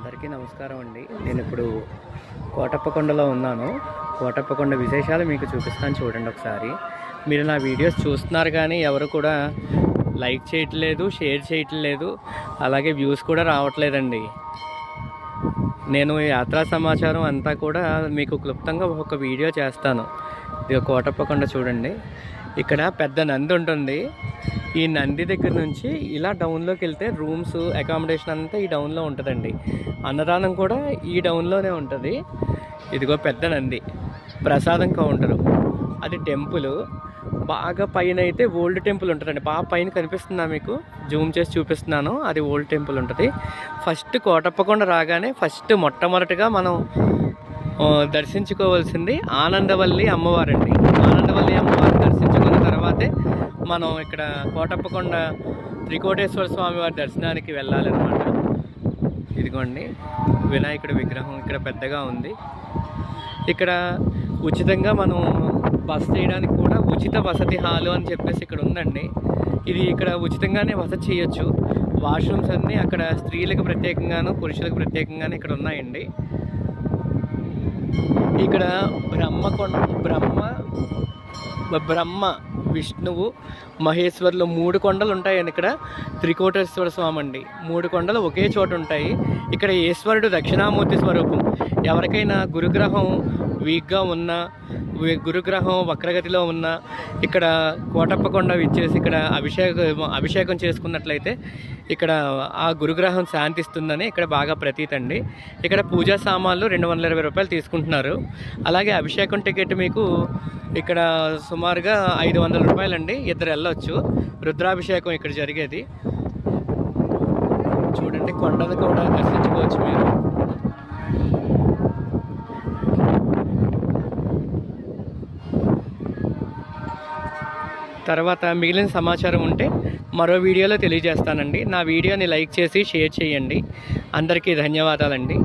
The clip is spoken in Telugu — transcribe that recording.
అందరికీ నమస్కారం అండి. నేను ఇప్పుడు కోటప్పకొండలో ఉన్నాను. కోటప్పకొండ విశేషాలు మీకు చూపిస్తాను, చూడండి ఒకసారి. మీరు నా వీడియోస్ చూస్తున్నారు కానీ ఎవరు కూడా లైక్ చేయట్లేదు, షేర్ చేయట్లేదు, అలాగే వ్యూస్ కూడా రావట్లేదండి. నేను యాత్రా సమాచారం అంతా కూడా మీకు క్లుప్తంగా ఒక వీడియో చేస్తాను. ఇది కోటప్పకొండ చూడండి. ఇక్కడ పెద్ద నంది ఉంటుంది. ఈ నంది దగ్గర నుంచి ఇలా డౌన్లోకి వెళ్తే రూమ్స్, అకామిడేషన్ అంతా ఈ డౌన్లో ఉంటుందండి. అన్నదానం కూడా ఈ డౌన్లోనే ఉంటుంది. ఇదిగో పెద్ద నంది, ప్రసాదం కౌంటరు, అది టెంపుల్. బాగా పైన అయితే ఓల్డ్ టెంపుల్ ఉంటుందండి. బాగా పైన కనిపిస్తుందా మీకు? జూమ్ చేసి చూపిస్తున్నాను. అది ఓల్డ్ టెంపుల్ ఉంటుంది. ఫస్ట్ కోటప్పకొండ రాగానే మొట్టమొదటిగా మనం దర్శించుకోవాల్సింది ఆనందవల్లి అమ్మవారండి. ఆనందవల్లి అమ్మవారిని దర్శించుకున్న తర్వాతే మనం ఇక్కడ కోటప్పకొండ త్రికోటేశ్వర స్వామి వారి దర్శనానికి వెళ్ళాలన్నమాట. ఇదిగోండి వినాయకుడి విగ్రహం ఇక్కడ పెద్దగా ఉంది. ఇక్కడ ఉచితంగా మనం బస చేయడానికి కూడా ఉచిత వసతి హాలు అని చెప్పేసి ఇక్కడ ఉందండి. ఇది ఇక్కడ ఉచితంగానే వసతి చేయొచ్చు. వాష్రూమ్స్ అన్నీ అక్కడ స్త్రీలకు ప్రత్యేకంగాను, పురుషులకు ప్రత్యేకంగాను ఇక్కడ ఉన్నాయండి. ఇక్కడ బ్రహ్మ విష్ణువు మహేశ్వర్లు 3 కొండలు ఉంటాయండి. ఇక్కడ త్రికోటేశ్వర స్వామి అండి. 3 కొండలు ఒకే చోట ఉంటాయి. ఇక్కడ ఈశ్వరుడు దక్షిణామూర్తి స్వరూపం. ఎవరికైనా గురుగ్రహం వీక్గా ఉన్నా, గురుగ్రహం వక్రగతిలో ఉన్న ఇక్కడ కోటప్పకొండ విచ్చేసి ఇక్కడ అభిషేకం చేసుకున్నట్లయితే ఇక్కడ ఆ గురుగ్రహం శాంతిస్తుందని ఇక్కడ బాగా ప్రతీతండి. ఇక్కడ పూజా సామాన్లు 220 రూపాయలు తీసుకుంటున్నారు. అలాగే అభిషేకం టికెట్ మీకు ఇక్కడ సుమారుగా 500 రూపాయలండి. ఇద్దరు వెళ్ళొచ్చు. రుద్రాభిషేకం ఇక్కడ జరిగేది. చూడండి, కొండలు కూడా దర్శించుకోవచ్చు మీరు. తర్వాత మిగిలిన సమాచారం ఉంటే మరో వీడియోలో తెలియజేస్తానండి. నా వీడియోని లైక్ చేసి షేర్ చేయండి. అందరికీ ధన్యవాదాలండి.